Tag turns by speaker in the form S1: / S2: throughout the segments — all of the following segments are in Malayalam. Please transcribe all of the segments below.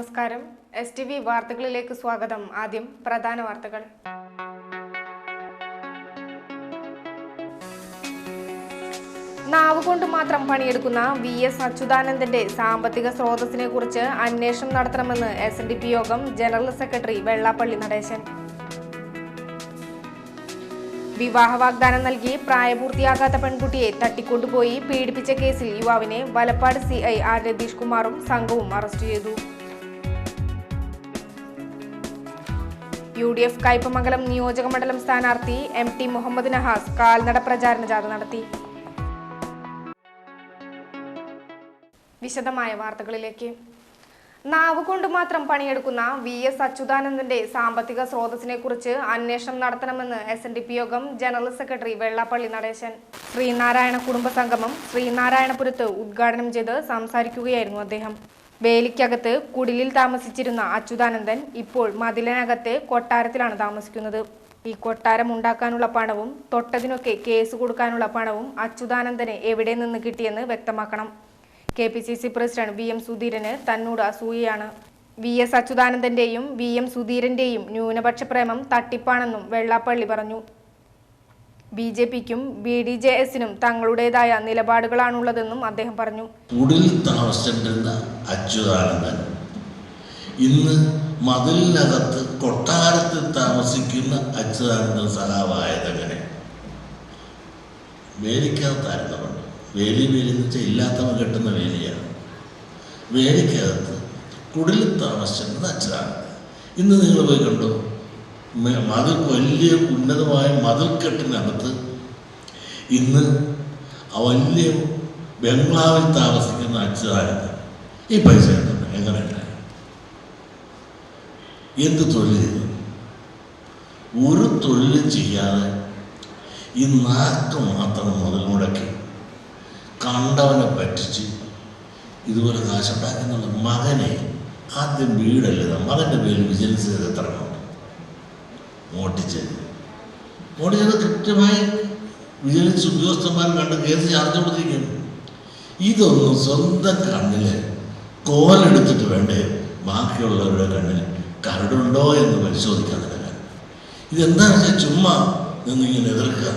S1: നമസ്കാരം. STV വാർത്തകളിലേക്ക് സ്വാഗതം. ആദ്യം പ്രധാന വാർത്തകൾ. നാവുകൊണ്ട് മാത്രം പണിയെടുക്കുന്ന VS അച്യുതാനന്ദന്റെ സാമ്പത്തിക സ്രോതസ്സിനെ കുറിച്ച് അന്വേഷണം നടത്തണമെന്ന് SNDP യോഗം ജനറൽ സെക്രട്ടറി വെള്ളാപ്പള്ളി നടേശൻ. വിവാഹ വാഗ്ദാനം നൽകി പ്രായപൂർത്തിയാകാത്ത പെൺകുട്ടിയെ തട്ടിക്കൊണ്ടുപോയി പീഡിപ്പിച്ച കേസിൽ യുവാവിനെ വലപ്പാട് CI R രതീഷ് കുമാറും സംഘവും അറസ്റ്റ് ചെയ്തു. UDF കയ്പമംഗലം നിയോജകമണ്ഡലം സ്ഥാനാർത്ഥി MT മുഹമ്മദ് നഹാസ് കാൽനട പ്രചാരണ ജാഥ നടത്തി. വിശദമായ വാർത്തകളിലേക്ക്. നാവുകൊണ്ട് മാത്രം പണിയെടുക്കുന്ന VS അച്യുതാനന്ദന്റെ സാമ്പത്തിക സ്രോതസ്സിനെ കുറിച്ച് അന്വേഷണം നടത്തണമെന്ന് SNDP യോഗം ജനറൽ സെക്രട്ടറി വെള്ളാപ്പള്ളി നടേശൻ. ശ്രീനാരായണ കുടുംബ സംഗമം ശ്രീനാരായണപുരത്ത് ഉദ്ഘാടനം ചെയ്ത് സംസാരിക്കുകയായിരുന്നു അദ്ദേഹം. വേലിക്കകത്ത് കുടിലിൽ താമസിച്ചിരുന്ന അച്യുതാനന്ദൻ ഇപ്പോൾ മതിലിനകത്തെ കൊട്ടാരത്തിലാണ് താമസിക്കുന്നത്. ഈ കൊട്ടാരം ഉണ്ടാക്കാനുള്ള പണവും തൊട്ടതിനൊക്കെ കേസ് കൊടുക്കാനുള്ള പണവും അച്യുതാനന്ദന് എവിടെ നിന്ന് കിട്ടിയെന്ന് വ്യക്തമാക്കണം. KPCC പ്രസിഡന്റ് VM സുധീരന് തന്നോട് അസൂയയാണ്. VS അച്യുതാനന്ദന്റെയും VM സുധീരന്റെയും ന്യൂനപക്ഷ പ്രേമം തട്ടിപ്പാണെന്നും വെള്ളാപ്പള്ളി പറഞ്ഞു. BJPക്കും BDJSനും തങ്ങളുടേതായ നിലപാടുകളാണുള്ളതെന്നും അദ്ദേഹം പറഞ്ഞു.
S2: കുടിലിൽ താമസിച്ചിരുന്ന അച്യുതാനന്ദൻ ഇന്ന് മതിലിനകത്ത് കൊട്ടാരത്തിൽ താമസിക്കുന്ന അച്യുതാനന്ദൻ സഖാവായതെങ്ങനെ? വേലിക്കകത്തായിരുന്നവണ്ട്. വേലി എന്ന് വെച്ചാൽ ഇല്ലാത്തവൻ കെട്ടുന്ന വേലിയാണ്. വേലിക്കകത്ത് കുടിലിൽ താമസിച്ചിരുന്നത് അച്യുതാനന്ദൻ. ഇന്ന് നിങ്ങൾ പോയി കണ്ടു, മതിൽ വലിയ ഉന്നതമായ മതിൽക്കെട്ടിനകത്ത് ഇന്ന് വലിയ ബംഗ്ലാവിൽ താമസിക്കുന്ന അച്യുതാനന്ദൻ ഈ പൈസ കിട്ടുന്നത് എങ്ങനെയുണ്ട്? എന്ത് തൊഴിൽ ചെയ്തു? ഒരു തൊഴിലും ചെയ്യാതെ ഈ നാക്ക് മാത്രം മുതൽ മുടക്കി കണ്ടവനെ പറ്റിച്ച് ഇതുപോലെ കാശുണ്ടാക്കുന്നുള്ള മകനെ ആദ്യം വീടല്ലേ, മകൻ്റെ പേരിൽ വിജിലൻസ് ചെയ്ത് എത്രയുണ്ട് മോട്ടിച്ചത് കൃത്യമായി വിജിലൻസ് ഉദ്യോഗസ്ഥന്മാർ കണ്ട് കേസ് ചാർജ് കൊടുത്തിരിക്കുന്നു. ഇതൊന്നും സ്വന്തം കണ്ണിൽ കോലെടുത്തിട്ട് വേണ്ടേ ബാക്കിയുള്ളവരുടെ കണ്ണിൽ കരടുണ്ടോ എന്ന് പരിശോധിക്കാൻ നടക്കാൻ. ഇതെന്താണെന്ന് വെച്ചാൽ ചുമ്മാ നിന്നിങ്ങനെ എതിർക്കുക,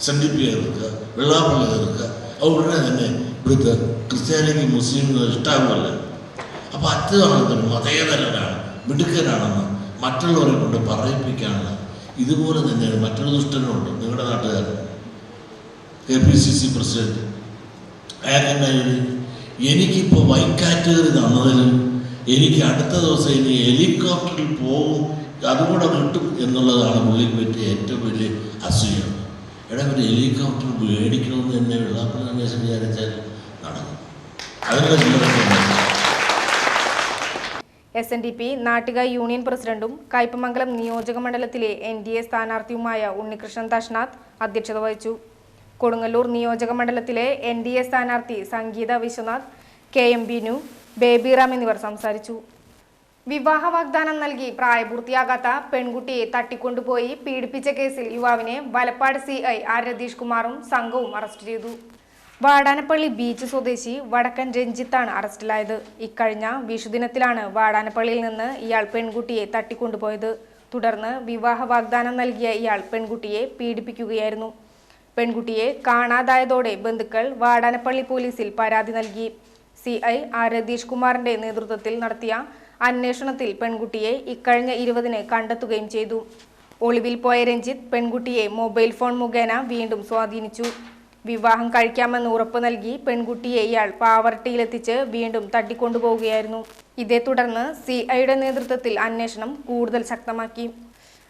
S2: SNDP എതിർക്കുക, വെള്ളാപ്പള്ളി എതിർക്കുക. ഉടനെ തന്നെ ഇവിടുത്തെ ക്രിസ്ത്യാനിക്കും മുസ്ലിമിനും ഇഷ്ടാകുമല്ല. അപ്പോൾ അച്യുതാനന്ദൻ മതേതരനാണ്, മിടുക്കനാണെന്ന് മറ്റുള്ളവരെ കൊണ്ട് പറയിപ്പിക്കാനുള്ള ഇതുപോലെ തന്നെയാണ് മറ്റൊരു ദുഷ്ടനുണ്ട് നിങ്ങളുടെ നാട്ടുകാരൻ KPCC പ്രസിഡന്റ് അയാൾക്കെന്നായി എനിക്കിപ്പോൾ വൈക്കാറ്റുകറി തന്നതിലും എനിക്ക് അടുത്ത ദിവസം ഇനി ഹെലികോപ്റ്ററിൽ പോകും അതുകൂടെ കിട്ടും എന്നുള്ളതാണ് പുള്ളിക്ക് പറ്റിയ ഏറ്റവും വലിയ അസൂയ. എടാ ഒരു ഹെലികോപ്റ്റർ മേടിക്കണമെന്ന് തന്നെ വെള്ളാപ്പള്ളി നടേശൻ വിചാരിച്ചാൽ നടക്കും. അതിനുള്ള
S1: SNDP നാട്ടിക യൂണിയൻ പ്രസിഡന്റും കയ്പമംഗലം നിയോജക മണ്ഡലത്തിലെ NDA സ്ഥാനാർത്ഥിയുമായ ഉണ്ണികൃഷ്ണൻ തഷ്നാഥ് അധ്യക്ഷത വഹിച്ചു. കൊടുങ്ങല്ലൂർ നിയോജക മണ്ഡലത്തിലെ NDA സ്ഥാനാർത്ഥി സംഗീത വിശ്വനാഥ്, KM ബിനു, ബേബി റാം എന്നിവർ സംസാരിച്ചു. വിവാഹ വാഗ്ദാനം നൽകി പ്രായപൂർത്തിയാകാത്ത പെൺകുട്ടിയെ തട്ടിക്കൊണ്ടുപോയി പീഡിപ്പിച്ച കേസിൽ യുവാവിനെ വലപ്പാട് CI R രതീഷ് കുമാറും സംഘവും അറസ്റ്റ് ചെയ്തു. വാടാനപ്പള്ളി ബീച്ച് സ്വദേശി വടക്കൻ രഞ്ജിത്താണ് അറസ്റ്റിലായത്. ഇക്കഴിഞ്ഞ വിഷുദിനത്തിലാണ് വാടാനപ്പള്ളിയിൽ നിന്ന് ഇയാൾ പെൺകുട്ടിയെ തട്ടിക്കൊണ്ടുപോയത്. തുടർന്ന് വിവാഹ വാഗ്ദാനം നൽകിയ ഇയാൾ പെൺകുട്ടിയെ പീഡിപ്പിക്കുകയായിരുന്നു. പെൺകുട്ടിയെ കാണാതായതോടെ ബന്ധുക്കൾ വാടാനപ്പള്ളി പോലീസിൽ പരാതി നൽകി. CI R രതീഷ് കുമാറിന്റെ നേതൃത്വത്തിൽ നടത്തിയ അന്വേഷണത്തിൽ പെൺകുട്ടിയെ ഇക്കഴിഞ്ഞ 20-ന് കണ്ടെത്തുകയും ചെയ്തു. ഒളിവിൽ പോയ രഞ്ജിത്ത് പെൺകുട്ടിയെ മൊബൈൽ ഫോൺ മുഖേന വീണ്ടും സ്വാധീനിച്ചു. വിവാഹം കഴിക്കാമെന്ന് ഉറപ്പ് നൽകി പെൺകുട്ടിയെ ഇയാൾ പാവർട്ടിയിലെത്തിച്ച് വീണ്ടും തട്ടിക്കൊണ്ടുപോവുകയായിരുന്നു. ഇതേ തുടർന്ന് CIയുടെ നേതൃത്വത്തിൽ അന്വേഷണം കൂടുതൽ ശക്തമാക്കി.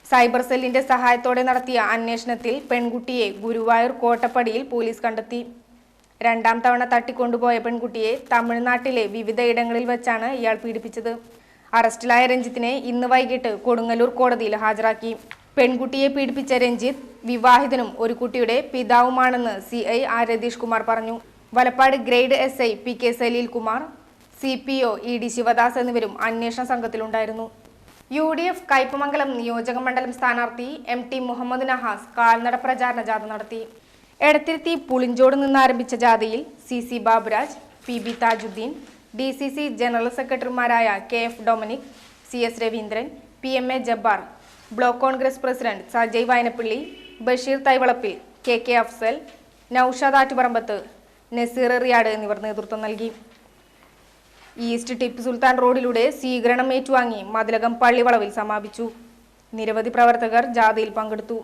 S1: സൈബർ സെല്ലിന്റെ സഹായത്തോടെ നടത്തിയ അന്വേഷണത്തിൽ പെൺകുട്ടിയെ ഗുരുവായൂർ കോട്ടപ്പടിയിൽ പോലീസ് കണ്ടെത്തി. രണ്ടാം തവണ തട്ടിക്കൊണ്ടുപോയ പെൺകുട്ടിയെ തമിഴ്നാട്ടിലെ വിവിധ ഇടങ്ങളിൽ വെച്ചാണ് ഇയാൾ പീഡിപ്പിച്ചത്. അറസ്റ്റിലായ രഞ്ജിത്തിനെ ഇന്ന് വൈകിട്ട് കൊടുങ്ങല്ലൂർ കോടതിയിൽ ഹാജരാക്കി. പെൺകുട്ടിയെ പീഡിപ്പിച്ച രഞ്ജിത്ത് വിവാഹിതനും ഒരു കുട്ടിയുടെ പിതാവുമാണെന്ന് CI R രതീഷ് കുമാർ പറഞ്ഞു. Valappad grade SI PK Saleel Kumar, CPO ED Sivadas എന്നിവരും അന്വേഷണ സംഘത്തിലുണ്ടായിരുന്നു. UDF കയ്പമംഗലം നിയോജക മണ്ഡലം സ്ഥാനാർത്ഥി MT മുഹമ്മദ് നഹാസ് കാൽനട പ്രചാരണ ജാഥ നടത്തി. എടത്തിരുത്തി പുളിഞ്ചോട് നിന്നാരംഭിച്ച ജാഥയിൽ CC Baburaj, PB Thajudheen, DCC general സെക്രട്ടറിമാരായ KF Dominic, CS Raveendran, PMA Jabbar, block Congress president Sajay Vayanappally, Basheer Thaivalappil, KK Afsal, Noushad Attuparambath, Naseer Riyad എന്നിവർ നേതൃത്വം നൽകി. ഈസ്റ്റ് ടിപ്പു സുൽത്താൻ റോഡിലൂടെ സ്വീകരണം ഏറ്റുവാങ്ങി മതിലകം പള്ളിവളവിൽ സമാപിച്ചു. നിരവധി പ്രവർത്തകർ ജാഥയിൽ പങ്കെടുത്തു.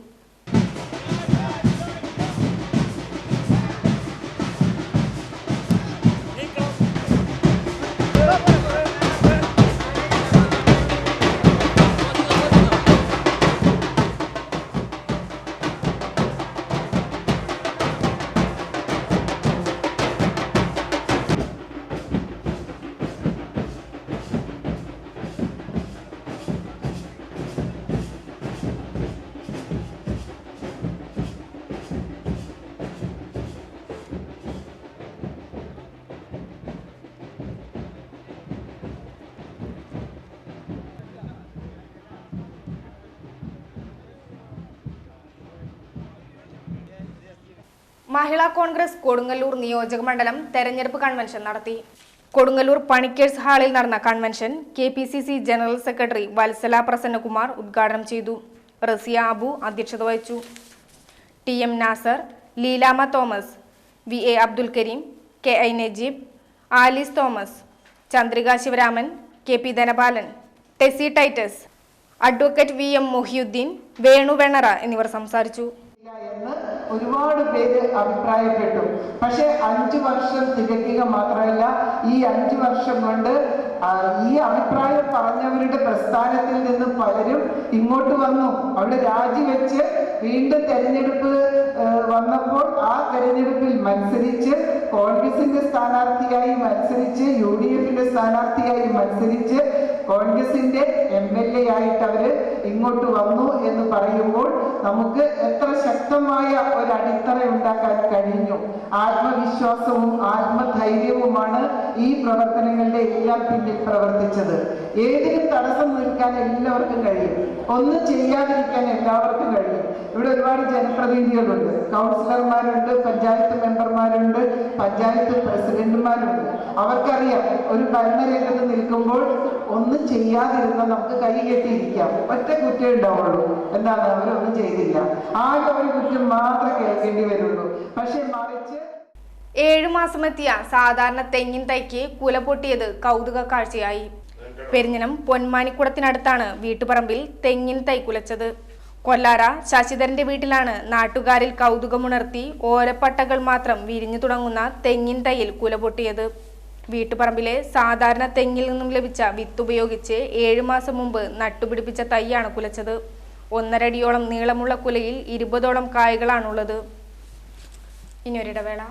S1: മഹിളാ കോൺഗ്രസ് കൊടുങ്ങല്ലൂർ നിയോജക മണ്ഡലം തെരഞ്ഞെടുപ്പ് കൺവെൻഷൻ നടത്തി. കൊടുങ്ങല്ലൂർ പണിക്കേഴ്സ് ഹാളിൽ നടന്ന convention KPCC general secretary Vatsala Prasannakumar ഉദ്ഘാടനം ചെയ്തു. റസിയ അബു അധ്യക്ഷത വഹിച്ചു. TM Nasar, Leelamma Thomas, VA Abdul Kareem, KI Najeeb, Alice Thomas, Chandrika Sivaraman, KP Dhanapalan, Tessy Titus, advocate VM Mohiyudheen, Venu Vennara എന്നിവർ സംസാരിച്ചു.
S3: ഒരുപാട് പേര് അഭിപ്രായപ്പെട്ടു. പക്ഷെ 5 വർഷം തികയ്ക്കുക മാത്രമല്ല, ഈ 5 വർഷം കൊണ്ട് ഈ അഭിപ്രായം പറഞ്ഞവരുടെ പ്രസ്ഥാനത്തിൽ നിന്ന് പലരും ഇങ്ങോട്ട് വന്നു. അവിടെ രാജിവെച്ച് വീണ്ടും തെരഞ്ഞെടുപ്പ് വന്നപ്പോൾ ആ തെരഞ്ഞെടുപ്പിൽ മത്സരിച്ച് കോൺഗ്രസിന്റെ സ്ഥാനാർത്ഥിയായി മത്സരിച്ച് UDFന്റെ സ്ഥാനാർത്ഥിയായി മത്സരിച്ച് കോൺഗ്രസിന്റെ MLA ആയിട്ട് അവര് ഇങ്ങോട്ട് വന്നു എന്ന് പറയുമ്പോൾ നമുക്ക് എത്ര ശക്തമായ ഒരു അടിത്തറ ഉണ്ടാക്കാൻ കഴിഞ്ഞു. ആത്മവിശ്വാസവും ആത്മധൈര്യവുമാണ് ഈ പ്രവർത്തനങ്ങളുടെ എല്ലാം പിന്നിൽ പ്രവർത്തിച്ചത്. ഏതിനും തടസ്സം നിൽക്കാൻ എല്ലാവർക്കും കഴിയും, ഒന്നും ചെയ്യാതിരിക്കാൻ എല്ലാവർക്കും കഴിയും. ഇവിടെ ഒരുപാട് ജനപ്രതിനിധികളുണ്ട്, കൗൺസിലർമാരുണ്ട്, പഞ്ചായത്ത് മെമ്പർമാരുണ്ട്, പഞ്ചായത്ത് പ്രസിഡന്റുമാരുണ്ട്. അവർക്കറിയാം ഒരു ഭരണരംഗത്ത് നിൽക്കുമ്പോൾ ഒന്നും ചെയ്യാതിരുന്ന നമുക്ക് കൈ കെട്ടിയിരിക്കാം. ഒറ്റ കുറ്റം ഉണ്ടാവുള്ളൂ, എന്താണ് അവരൊന്നും ചെയ്തില്ല. ആകെ ഒരു കുറ്റം മാത്രമേ കേൾക്കേണ്ടി വരുള്ളൂ. പക്ഷെ മറിച്ച്
S1: 7 മാസമെത്തിയ സാധാരണ തെങ്ങിൻ തൈക്ക് കുല പൊട്ടിയത് കൗതുക കാഴ്ചയായി. പെരിഞ്ഞനം പൊന്മാനിക്കുടത്തിനടുത്താണ് വീട്ടുപറമ്പിൽ തെങ്ങിൻ തൈ കുലച്ചത്. കൊല്ലാര ശശിധരന്റെ വീട്ടിലാണ് നാട്ടുകാരിൽ കൗതുകമുണർത്തി ഓരപ്പട്ടകൾ മാത്രം വിരിഞ്ഞു തുടങ്ങുന്ന തെങ്ങിൻ തൈയിൽ കുല പൊട്ടിയത്. വീട്ടുപറമ്പിലെ സാധാരണ തെങ്ങിൽ നിന്നും ലഭിച്ച വിത്ത് ഉപയോഗിച്ച് 7 മാസം മുമ്പ് നട്ടുപിടിപ്പിച്ച തൈയാണ് കുലച്ചത്. 1.5 അടിയോളം നീളമുള്ള കുലയിൽ 20ഓളം കായകളാണുള്ളത്. ഇനിയൊരിടവേള.